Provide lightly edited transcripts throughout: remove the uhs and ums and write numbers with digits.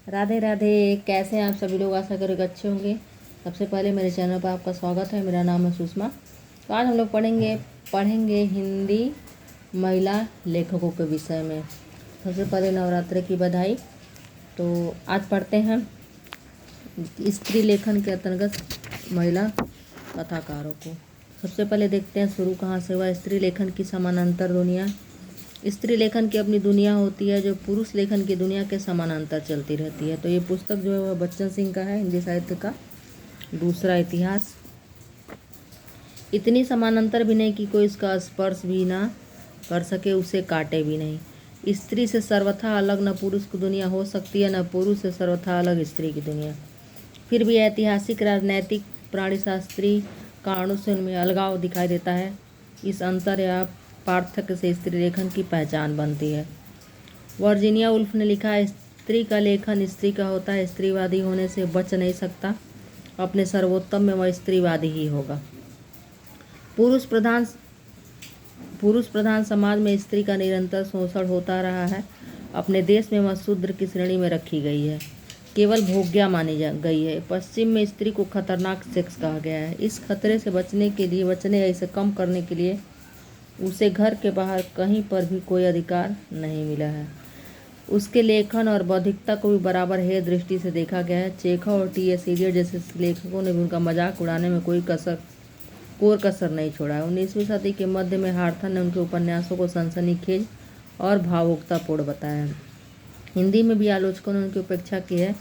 राधे राधे। कैसे हैं आप सभी लोग? आशा करें अच्छे होंगे। सबसे पहले मेरे चैनल पर आपका स्वागत है। मेरा नाम है सुषमा। तो आज हम लोग पढ़ेंगे हिंदी महिला लेखकों के विषय में। सबसे पहले नवरात्रि की बधाई। तो आज पढ़ते हैं स्त्री लेखन के अंतर्गत महिला कथाकारों को। सबसे पहले देखते हैं शुरू कहाँ से हुआ। स्त्री लेखन की समानांतर दुनिया। स्त्री लेखन की अपनी दुनिया होती है जो पुरुष लेखन की दुनिया के समानांतर चलती रहती है। तो ये पुस्तक जो है वह बच्चन सिंह का है, हिंदी साहित्य का दूसरा इतिहास। इतनी समानांतर भी नहीं कि कोई इसका स्पर्श भी ना कर सके, उसे काटे भी नहीं। स्त्री से सर्वथा अलग न पुरुष की दुनिया हो सकती है, न पुरुष से सर्वथा अलग स्त्री की दुनिया। फिर भी ऐतिहासिक, राजनैतिक, प्राणीशास्त्री कारणों से उनमें अलगाव दिखाई देता है। इस अंतर या पार्थक्य से स्त्री लेखन की पहचान बनती है। वर्जीनिया वुल्फ ने लिखा है, स्त्री का लेखन स्त्री का होता है, स्त्रीवादी होने से बच नहीं सकता, अपने सर्वोत्तम में वह स्त्रीवादी ही होगा। पुरुष प्रधान समाज में स्त्री का निरंतर शोषण होता रहा है। अपने देश में वह शूद्र की श्रेणी में रखी गई है, केवल भोग्या मानी गई है। पश्चिम में स्त्री को खतरनाक सेक्स कहा गया है। इस खतरे से बचने या इसे कम करने के लिए उसे घर के बाहर कहीं पर भी कोई अधिकार नहीं मिला है। उसके लेखन और बौद्धिकता को भी बराबर हेय दृष्टि से देखा गया है। चेखव और टी.एस. इलियट जैसे लेखकों ने भी उनका मजाक उड़ाने में कोई कसर नहीं छोड़ा है। 19वीं सदी के मध्य में हार्थन ने उनके उपन्यासों को सनसनीखेज और भावुकतापूर्ण बताया है। हिंदी में भी आलोचकों ने उनकी उपेक्षा की है।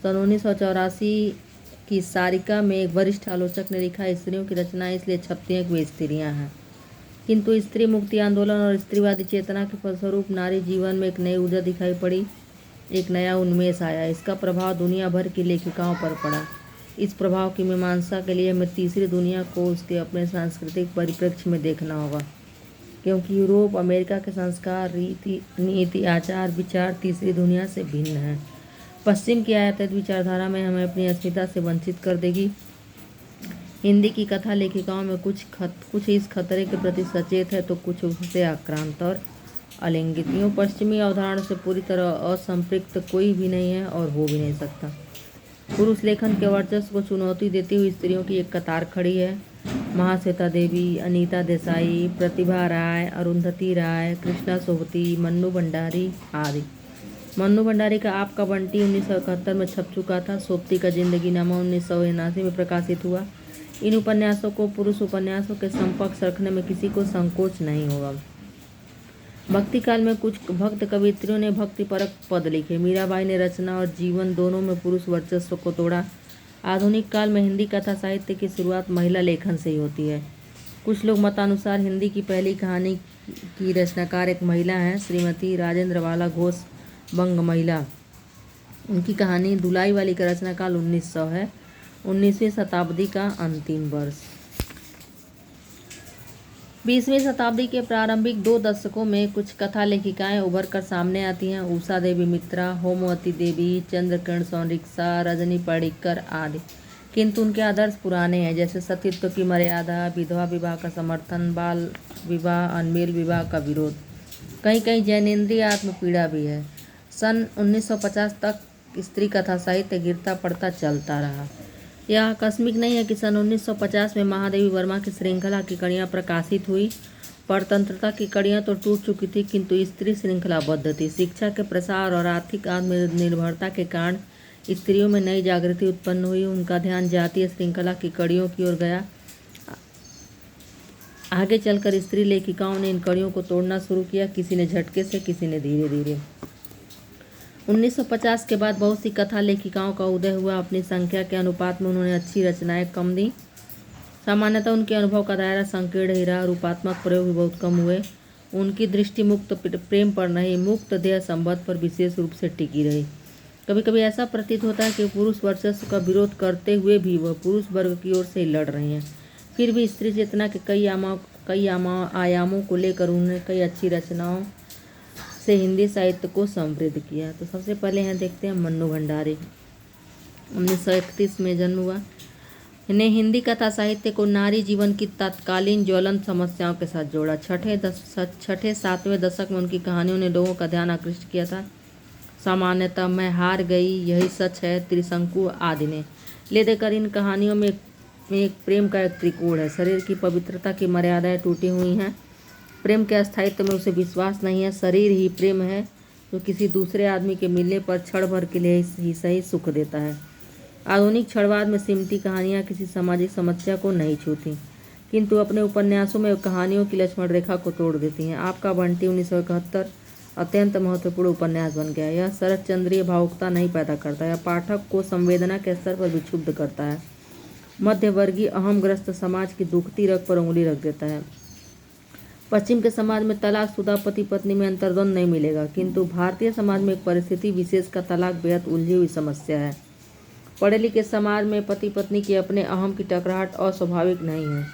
सन 1984 की सारिका में एक वरिष्ठ आलोचक ने लिखा, स्त्रियों की रचनाएं इसलिए छपती हैं कि वे स्त्रियां हैं, किंतु स्त्री मुक्ति आंदोलन और स्त्रीवादी चेतना के फलस्वरूप नारी जीवन में एक नई ऊर्जा दिखाई पड़ी, एक नया उन्मेष आया। इसका प्रभाव दुनिया भर की लेखिकाओं पर पड़ा। इस प्रभाव की मीमांसा के लिए हमें तीसरी दुनिया को उसके अपने सांस्कृतिक परिप्रेक्ष्य में देखना होगा, क्योंकि यूरोप, अमेरिका के संस्कार, रीति, नीति, आचार, विचार तीसरी दुनिया से भिन्न है। पश्चिम की आयातित विचारधारा में हमें अपनी अस्मिता से वंचित कर देगी। हिंदी की कथा लेखिकाओं में कुछ इस खतरे के प्रति सचेत है, तो कुछ उससे आक्रांत और अलिंगित। यूँ पश्चिमी अवधारणा से पूरी तरह असंपृक्त कोई भी नहीं है और हो भी नहीं सकता। पुरुष लेखन के वर्चस्व को चुनौती देती हुई स्त्रियों की एक कतार खड़ी है। महाश्वेता देवी, अनीता देसाई, प्रतिभा राय, अरुंधति राय, कृष्णा सोबती, मन्नू भंडारी आदि। मन्नू भंडारी का आपका बंटी 1971 में छप चुका था। सोबती का जिंदगी नामा 1979 में प्रकाशित हुआ। इन उपन्यासों को पुरुष उपन्यासों के समकक्ष रखने में किसी को संकोच नहीं होगा। भक्ति काल में कुछ भक्त कवित्रियों ने भक्तिपरक पद लिखे। मीराबाई ने रचना और जीवन दोनों में पुरुष वर्चस्व को तोड़ा। आधुनिक काल में हिंदी कथा साहित्य की शुरुआत महिला लेखन से ही होती है। कुछ लोग मतानुसार हिंदी की पहली कहानी की रचनाकार एक महिला हैं, श्रीमती राजेंद्र बाला घोष, बंग महिला। उनकी कहानी दुलाई वाली का रचनाकाल 1900 है, 19वीं शताब्दी का अंतिम वर्ष। 20वीं शताब्दी के प्रारंभिक 2 दशकों में कुछ कथा लेखिकाएं उभर कर सामने आती हैं। उषा देवी मित्रा, होमवती देवी, चंद्रकिरण सोनरिक्शा, रजनी पडिक्कर आदि। किंतु उनके आदर्श पुराने हैं, जैसे सतीत्व की मर्यादा, विधवा विवाह का समर्थन, बाल विवाह, अनमेल विवाह का विरोध। कहीं कहीं जैनेन्द्रीय आत्मपीड़ा भी है। सन 1950 तक स्त्री कथा साहित्य गिरता पड़ता चलता रहा। यह आकस्मिक नहीं है कि सन 1950 में महादेवी वर्मा की श्रृंखला की कड़ियाँ प्रकाशित हुई। परतंत्रता की कड़ियाँ तो टूट चुकी थी, किंतु स्त्री श्रृंखलाबद्ध थी। शिक्षा के प्रसार और आर्थिक आत्मनिर्भरता के कारण स्त्रियों में नई जागृति उत्पन्न हुई। उनका ध्यान जातीय श्रृंखला की कड़ियों की ओर गया। आगे चलकर स्त्री लेखिकाओं ने इन कड़ियों को तोड़ना शुरू किया, किसी ने झटके से, किसी ने धीरे धीरे। 1950 के बाद बहुत सी कथा लेखिकाओं का उदय हुआ। अपनी संख्या के अनुपात में उन्होंने अच्छी रचनाएं कम दी। सामान्यतः उनके अनुभव का दायरा संकीर्ण ही रहा, रूपात्मक प्रयोग भी बहुत कम हुए। उनकी दृष्टि मुक्त प्रेम पर नहीं, मुक्त देह संबंध पर विशेष रूप से टिकी रही। कभी कभी ऐसा प्रतीत होता है कि पुरुष वर्चस्व का विरोध करते हुए भी वह पुरुष वर्ग की ओर से लड़ रही हैं। फिर भी स्त्री चेतना के कई आयामों को लेकर उन्होंने कई अच्छी रचनाओं से हिंदी साहित्य को समृद्ध किया। तो सबसे पहले यहाँ देखते हैं मन्नू भंडारी। 1931 में जन्म हुआ। इन्हें हिंदी कथा साहित्य को नारी जीवन की तत्कालीन ज्वलंत समस्याओं के साथ जोड़ा। छठे 7वें दशक में उनकी कहानियों ने लोगों का ध्यान आकृष्ट किया था। सामान्यतः मैं हार गई, यही सच है, त्रिशंकु आदि ने। ले देकर इन कहानियों में एक प्रेम का एक त्रिकोण है। शरीर की पवित्रता की मर्यादाएं टूटी हुई हैं। प्रेम के अस्थायित्व में उसे विश्वास नहीं है। शरीर ही प्रेम है जो किसी दूसरे आदमी के मिलने पर क्षण भर के लिए ही सही सुख देता है। आधुनिक क्षणवाद में सिमटी कहानियाँ किसी सामाजिक समस्या को नहीं छूती, किंतु अपने उपन्यासों में कहानियों की लक्ष्मण रेखा को तोड़ देती हैं। आपका बंटी 1971 अत्यंत महत्वपूर्ण उपन्यास बन गया। यह शरतचंद्रीय भावुकता नहीं पैदा करता, यह पाठक को संवेदना के स्तर पर विक्षुब्ध करता है, मध्यवर्गीय अहमग्रस्त समाज की दुखती रग पर उंगली रख देता है। पश्चिम के समाज में तलाकशुदा पति पत्नी में अंतर्द्वंद नहीं मिलेगा, किंतु भारतीय समाज में एक परिस्थिति विशेष का तलाक बेहद उलझी हुई समस्या है। पढ़े लिखे समाज में पति पत्नी की अपने अहम की टकराहट अस्वाभाविक नहीं है।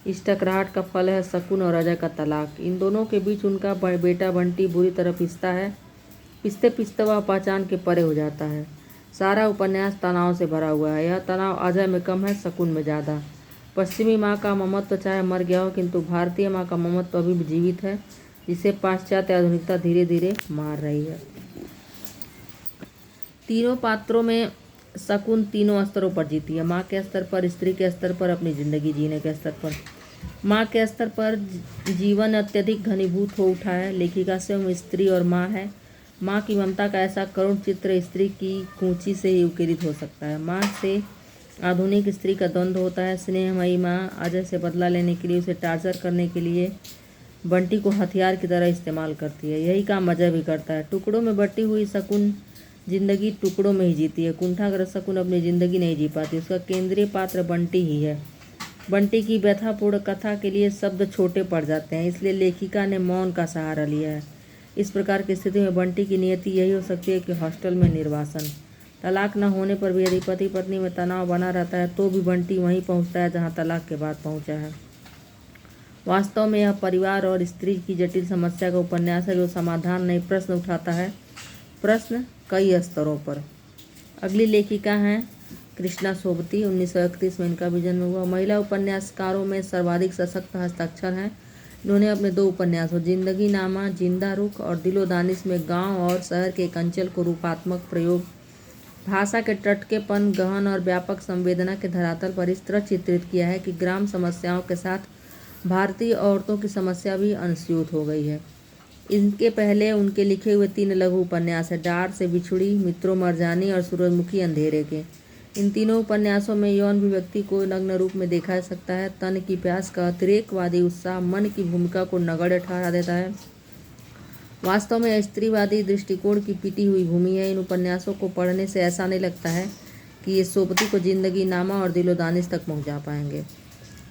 इस टकराहट का फल है शकुन और अजय का तलाक। इन दोनों के बीच उनका बेटा बंटी बुरी तरह पिसता है। पिसते पिसते वह पहचान के परे हो जाता है। सारा उपन्यास तनाव से भरा हुआ है। यह तनाव अजय में कम है, शकुन में ज़्यादा। पश्चिमी माँ का ममत्व चाहे मर गया हो, किंतु भारतीय माँ का ममत्व अभी भी जीवित है, जिसे पाश्चात्य आधुनिकता धीरे धीरे मार रही है। तीनों पात्रों में शकुन तीनों स्तरों पर जीती है। माँ के स्तर पर, स्त्री के स्तर पर, अपनी जिंदगी जीने के स्तर पर। माँ के स्तर पर जीवन अत्यधिक घनीभूत हो उठा है। लेखिका स्वयं स्त्री और माँ है। माँ की ममता का ऐसा करुण चित्र स्त्री की कूंची से ही उकेरित हो सकता है। माँ से आधुनिक स्त्री का द्वंद्व होता है। स्नेहमयी माँ अजय से बदला लेने के लिए, उसे टार्चर करने के लिए बंटी को हथियार की तरह इस्तेमाल करती है। यही काम अजय भी करता है। टुकड़ों में बटी हुई शकुन जिंदगी टुकड़ों में ही जीती है। कुंठाग्रस्त शकुन अपनी जिंदगी नहीं जी पाती। उसका केंद्रीय पात्र बंटी ही है। बंटी की व्यथापूर्ण कथा के लिए शब्द छोटे पड़ जाते हैं, इसलिए लेखिका ने मौन का सहारा लिया है। इस प्रकार की स्थिति में बंटी की नियति यही हो सकती है कि हॉस्टल में निर्वासन। तलाक न होने पर भी यदि पति पत्नी में तनाव बना रहता है तो भी बंटी वहीं पहुंचता है जहां तलाक के बाद पहुंचा है। वास्तव में यह परिवार और स्त्री की जटिल समस्या का उपन्यास है जो समाधान नहीं, प्रश्न उठाता है, प्रश्न कई स्तरों पर। अगली लेखिका हैं कृष्णा सोबती। 1931 में इनका भी जन्म हुआ। महिला उपन्यासकारों में सर्वाधिक सशक्त हस्ताक्षर हैं। इन्होंने अपने 2 उपन्यासों जिंदगी नामा, जिंदा रुख और दिलो दानिश में गांव और शहर के एक अंचल को रूपात्मक प्रयोग, भाषा के टटकेपन, गहन और व्यापक संवेदना के धरातल पर इस तरह चित्रित किया है कि ग्राम समस्याओं के साथ भारतीय औरतों की समस्या भी अंशयुत हो गई है। इनके पहले उनके लिखे हुए 3 लघु उपन्यास है, डार से बिछुड़ी, मित्रों मरजानी और सूरजमुखी अंधेरे के। इन तीनों उपन्यासों में यौन अभिव्यक्ति को नग्न रूप में देखा जा सकता है। तन की प्यास का अतिरेकवादी उत्साह मन की भूमिका को नगण्य ठहरा देता है। वास्तव में स्त्रीवादी दृष्टिकोण की पिटी हुई भूमि है। इन उपन्यासों को पढ़ने से ऐसा नहीं लगता है कि ये सोबती को जिंदगी नामा और दिलो दानिश तक पहुंचा पाएंगे।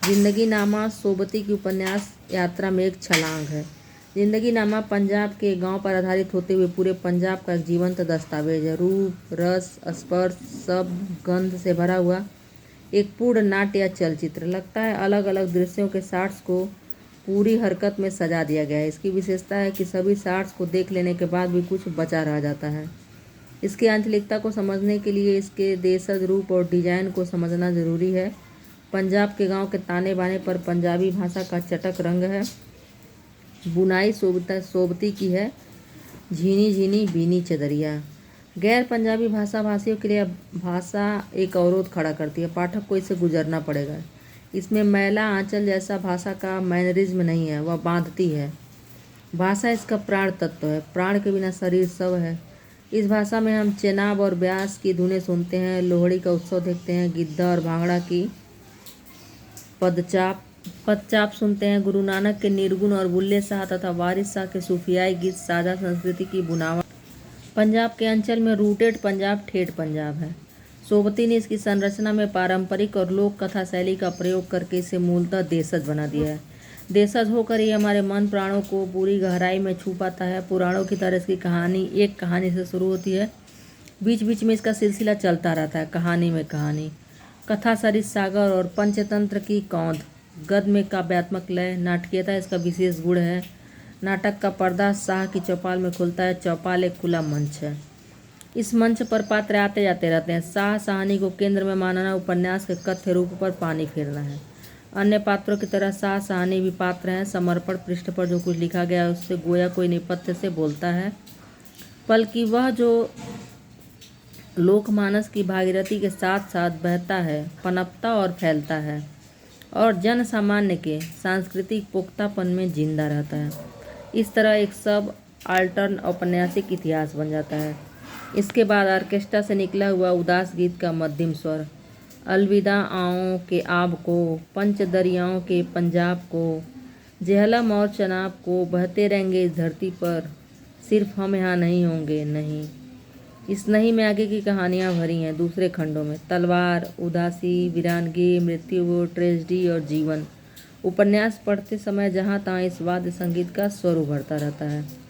जिंदगी नामा सोबती की उपन्यास यात्रा में एक छलांग है। जिंदगी नामा पंजाब के गांव पर आधारित होते हुए पूरे पंजाब का एक जीवंत दस्तावेज है। रूप, रस, स्पर्श, शब्द, गंध से भरा हुआ एक पूर्ण नाट्य या चलचित्र। लगता है अलग अलग दृश्यों के शॉट्स को पूरी हरकत में सजा दिया गया है। इसकी विशेषता है कि सभी शॉट्स को देख लेने के बाद भी कुछ बचा रह जाता है। इसकी आंचलिकता को समझने के लिए इसके देशज, रूप और डिजाइन को समझना जरूरी है। पंजाब के गांव के ताने बाने पर पंजाबी भाषा का चटक रंग है। बुनाई सोबती की है, झीनी झीनी बीनी चदरिया। गैर पंजाबी भाषा भाषियों के लिए भाषा एक अवरोध खड़ा करती है। पाठक को इससे गुजरना पड़ेगा। इसमें मैला आंचल जैसा भाषा का मैनरिज्म नहीं है, वह बांधती है। भाषा इसका प्राण तत्व है। प्राण के बिना शरीर शव है। इस भाषा में हम चेनाब और ब्यास की धुनें सुनते हैं, लोहड़ी का उत्सव देखते हैं, गिद्धा और भांगड़ा की पदचाप सुनते हैं, गुरु नानक के निर्गुण और बुल्ले शाह तथा वारिस शाह के सूफियाई गीत साझा संस्कृति की बुनावट। पंजाब के अंचल में रूटेड पंजाब ठेठ पंजाब है। सोबती ने इसकी संरचना में पारंपरिक और लोक कथा शैली का प्रयोग करके इसे मूलतः देशज बना दिया है। देशज होकर ये हमारे मन प्राणों को पूरी गहराई में छू पाता है। पुराणों की तरह इसकी कहानी एक कहानी से शुरू होती है, बीच बीच में इसका सिलसिला चलता रहता है, कहानी में कहानी। कथा सरिस सागर और पंचतंत्र की कौंध, गद्य में काव्यात्मक लय, नाटकीयता इसका विशेष गुण है। नाटक का पर्दा शाह की चौपाल में खुलता है। चौपाल एक खुला मंच है। इस मंच पर पात्र आते जाते रहते हैं। शाह साहनी को केंद्र में मानना उपन्यास के कथ्य रूप पर पानी फेरना है। अन्य पात्रों की तरह शाह साहनी भी पात्र हैं। समर्पण पृष्ठ पर जो कुछ लिखा गया है उससे गोया कोई नेपथ्य से बोलता है। बल्कि वह जो लोकमानस की भागीरथी के साथ साथ बहता है, पनपता और फैलता है और जन सामान्य के सांस्कृतिक पुख्तापन में जिंदा रहता है। इस तरह एक सब अल्टर्न औपन्यासिक इतिहास बन जाता है। इसके बाद ऑर्केस्ट्रा से निकला हुआ उदास गीत का मध्यम स्वर, अलविदा आओ के आब को, पंच दरियाओं के पंजाब को, जेहलम और चनाब को, बहते रहेंगे इस धरती पर, सिर्फ हम यहाँ नहीं होंगे, नहीं। इस नहीं में आगे की कहानियाँ भरी हैं दूसरे खंडों में, तलवार, उदासी, वीरानगी, मृत्यु, ट्रेजेडी और जीवन। उपन्यास पढ़ते समय जहाँ तहाँ इस वाद्य संगीत का स्वर उभरता रहता है।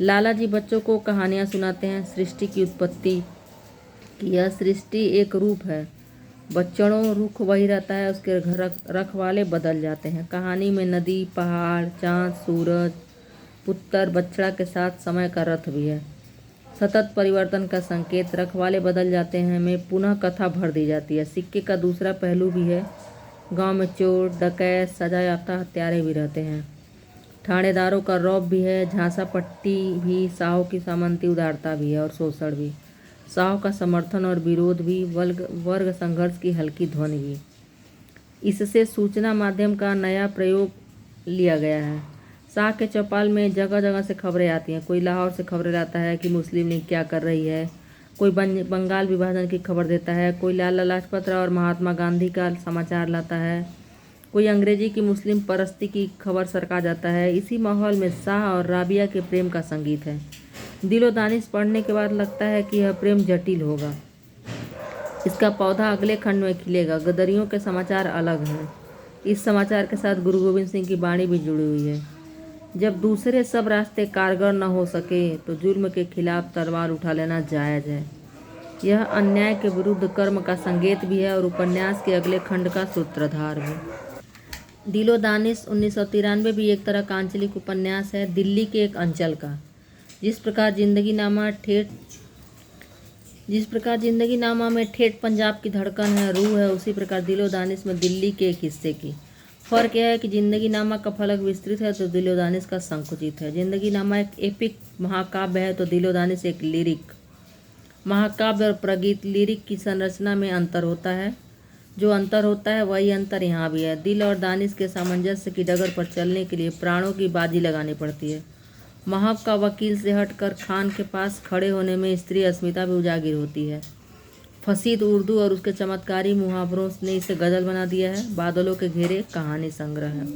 लाला जी बच्चों को कहानियाँ सुनाते हैं सृष्टि की उत्पत्ति की। यह सृष्टि एक रूप है, बच्चों रुख वही रहता है, उसके रखवाले बदल जाते हैं। कहानी में नदी, पहाड़, चाँद, सूरज, पुत्र, बछड़ा के साथ समय का रथ भी है। सतत परिवर्तन का संकेत, रखवाले बदल जाते हैं में पुनः कथा भर दी जाती है। सिक्के का दूसरा पहलू भी है, गांव में चोर, डकैत, सजा याफ्ता हत्यारे भी रहते हैं। थानेदारों का रौब भी है, झांसा पट्टी भी, साहू की सामंती उदारता भी है और शोषण भी, साहू का समर्थन और विरोध भी, वर्ग संघर्ष की हल्की ध्वनि भी। इससे सूचना माध्यम का नया प्रयोग लिया गया है। शाह के चौपाल में जगह जगह से खबरें आती हैं। कोई लाहौर से खबरें लाता है कि मुस्लिम लीग क्या कर रही है, कोई बंगाल विभाजन की खबर देता है, कोई लाला लाजपत राय और महात्मा गांधी का समाचार लाता है, कोई अंग्रेजी की मुस्लिम परस्ती की खबर सरका जाता है। इसी माहौल में शाह और राबिया के प्रेम का संगीत है। दिलो दानिश पढ़ने के बाद लगता है कि यह प्रेम जटिल होगा, इसका पौधा अगले खंड में खिलेगा। गदरियों के समाचार अलग हैं। इस समाचार के साथ गुरु गोविंद सिंह की वाणी भी जुड़ी हुई है। जब दूसरे सब रास्ते कारगर न हो सके तो जुर्म के खिलाफ तलवार उठा लेना जायज़ है। यह अन्याय के विरुद्ध कर्म का संकेत भी है और उपन्यास के अगले खंड का सूत्रधार भी। दिलो दानिश 1993 भी एक तरह का आंचलिक उपन्यास है, दिल्ली के एक अंचल का। जिस प्रकार जिंदगी नामा में ठेठ पंजाब की धड़कन है, रूह है, उसी प्रकार दिलो दानिश में दिल्ली के एक हिस्से की। फ़र्क यह है कि जिंदगी नामा का फलक विस्तृत है तो दिलो दानिश का संकुचित है। जिंदगी नामा एक एपिक महाकाव्य है तो दिलो दानिश एक लिरिक। महाकाव्य और प्रगीत लिरिक की संरचना में अंतर होता है। जो अंतर होता है वही अंतर यहाँ भी है। दिल और दानिश के सामंजस्य की डगर पर चलने के लिए प्राणों की बाजी लगानी पड़ती है। महब का वकील से हटकर खान के पास खड़े होने में स्त्री अस्मिता भी उजागर होती है। फसीद उर्दू और उसके चमत्कारी मुहावरों ने इसे गजल बना दिया है। बादलों के घेरे कहानी संग्रह है।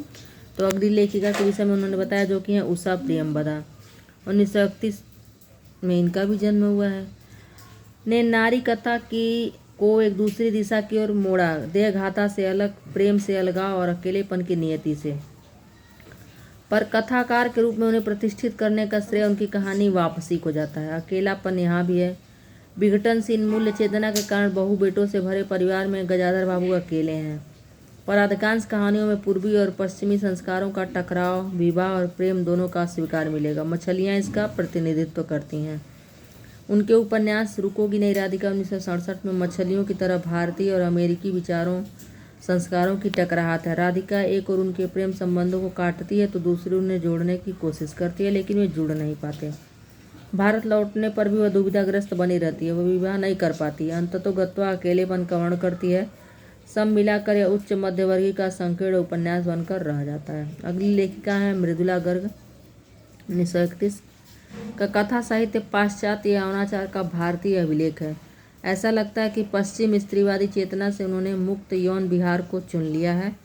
तो अगली लेखिका के विषय में उन्होंने बताया जो कि हैं उषा प्रियंवदा। 1931 में इनका भी जन्म हुआ है। ने नारी कथा को एक दूसरी दिशा की ओर मोड़ा, देहघाता से अलग, प्रेम से अलगाव और अकेलेपन की नियति से। पर कथाकार के रूप में उन्हें प्रतिष्ठित करने का श्रेय उनकी कहानी वापसी को जाता है। अकेलापन यहाँ भी है। विघटनशील मूल्य चेतना के कारण बहु बेटों से भरे परिवार में गजाधर बाबू अकेले हैं। पर अधिकांश कहानियों में पूर्वी और पश्चिमी संस्कारों का टकराव, विवाह और प्रेम दोनों का स्वीकार मिलेगा। मछलियाँ इसका प्रतिनिधित्व करती हैं। उनके उपन्यास रुकोगी नहीं राधिका 1967 में मछलियों की तरह भारतीय और अमेरिकी विचारों संस्कारों की टकराहट है। राधिका एक और उनके प्रेम संबंधों को काटती है तो दूसरी उन्हें जोड़ने की कोशिश करती है, लेकिन वे जुड़ नहीं पाते। भारत लौटने पर भी वह दुविधाग्रस्त बनी रहती है। वह विवाह नहीं कर पाती है। अंततोगत्वा अकेलेपन का वर्ण करती है। सब मिलाकर यह उच्च मध्यवर्गीय का संकीर्ण उपन्यास बनकर रह जाता है। अगली लेखिका है मृदुला गर्ग। 1931 का कथा साहित्य पाश्चात्य यौनाचार का भारतीय अभिलेख है। ऐसा लगता है कि पश्चिम स्त्रीवादी चेतना से उन्होंने मुक्त यौन विहार को चुन लिया है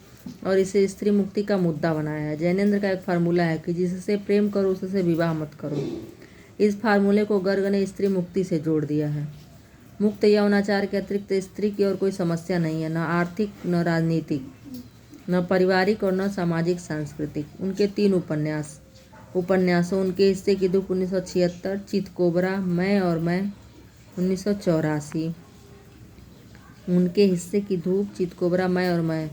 और इसे स्त्री मुक्ति का मुद्दा बनाया है। जैनेंद्र का एक फार्मूला है कि जिससे प्रेम करो उससे विवाह मत करो। इस फार्मूले को गर्ग ने स्त्री मुक्ति से जोड़ दिया है। मुक्त यौनाचार के अतिरिक्त स्त्री की और कोई समस्या नहीं है, न आर्थिक, न राजनीतिक, न पारिवारिक और न सामाजिक सांस्कृतिक। उनके 3 उपन्यासों उनके हिस्से की धूप 1976, चितकोबरा, मैं और मैं 1984। उनके हिस्से की धूप, चितकोबरा, मैं और मैं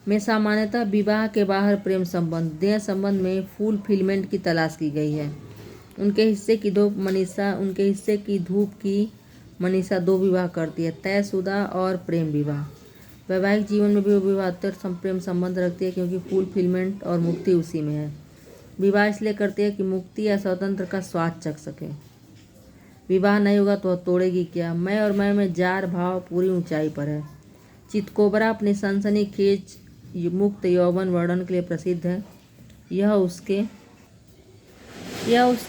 में सामान्यतः विवाह के बाहर प्रेम संबंध, देह संबंध में फुलफिलमेंट की तलाश की गई है। उनके हिस्से की धूप की मनीषा 2 विवाह करती है, तयशुदा और प्रेम विवाह। वैवाहिक जीवन में भी वो विवाहेतर प्रेम संबंध रखती है क्योंकि फुलफिलमेंट और मुक्ति उसी में है। विवाह इसलिए करती है कि मुक्ति या स्वतंत्र का स्वाद चख सके। विवाह नहीं होगा तो तोड़ेगी क्या। मैं और मैं में जार भाव पूरी ऊंचाई पर है। चितकोबरा अपनी सनसनीखेज मुक्त यौवन वर्णन के लिए प्रसिद्ध है। यह उसके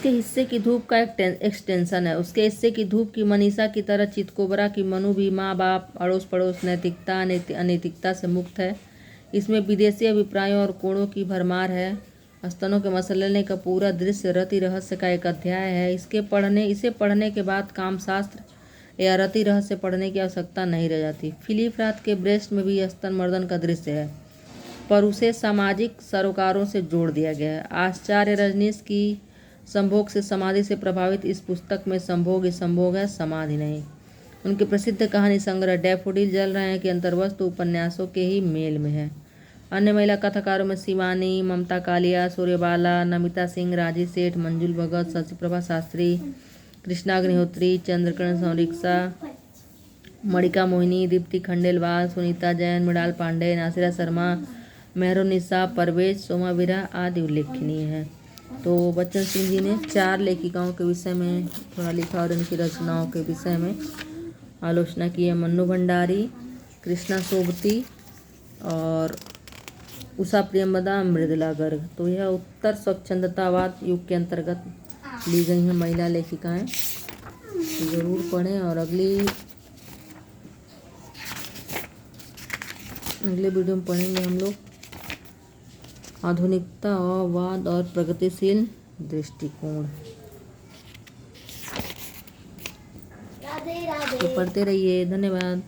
हिस्से की धूप का एक एक्सटेंशन है। उसके हिस्से की धूप की मनीषा की तरह चितकोबरा की मनु भी माँ बाप अड़ोस पड़ोस नैतिकता अनैतिकता से मुक्त है। इसमें विदेशी अभिप्रायों और कोणों की भरमार है। स्तनों के मसलने का पूरा दृश्य रति रहस्य का एक अध्याय है। इसे पढ़ने के बाद कामशास्त्र या रति रहस्य पढ़ने की आवश्यकता नहीं रह जाती। फिलिप रात के ब्रेस्ट में भी स्तन मर्दन का दृश्य है, पर उसे सामाजिक सरोकारों से जोड़ दिया गया है। आचार्य रजनीश की संभोग से समाधि से प्रभावित इस पुस्तक में संभोग ही संभोग है, समाधि नहीं। उनके प्रसिद्ध कहानी संग्रह डैफोडिल जल रहे हैं के अंतर्वस्तु उपन्यासों के ही मेल में है। अन्य महिला कथाकारों में शिवानी, ममता कालिया, सूर्यबाला, नमिता सिंह, राजी सेठ, मंजुल भगत, शशिप्रभा शास्त्री, कृष्णा अग्निहोत्री, चंद्रकर्ण सौरिक्सा, मणिका मोहिनी, दीप्ति खंडेलवाल, सुनीता जैन, मृणाल पांडे, नासिरा शर्मा, मेहरुनिसा, परवेज, सोमा विरा आदि उल्लेखनीय हैं। तो बच्चन सिंह जी ने 4 लेखिकाओं के विषय में थोड़ा लिखा और इनकी रचनाओं के विषय में आलोचना की है। मन्नू भंडारी, कृष्णा सोबती और उषा प्रियंवदा, मृदुला गर्ग। तो यह उत्तर स्वच्छंदतावाद युग के अंतर्गत ली गई हैं महिला लेखिकाएं। तो ज़रूर पढ़ें। और अगले वीडियो में पढ़ेंगे हम लोग आधुनिकतावाद और प्रगतिशील दृष्टिकोण। तो पढ़ते रहिए। धन्यवाद।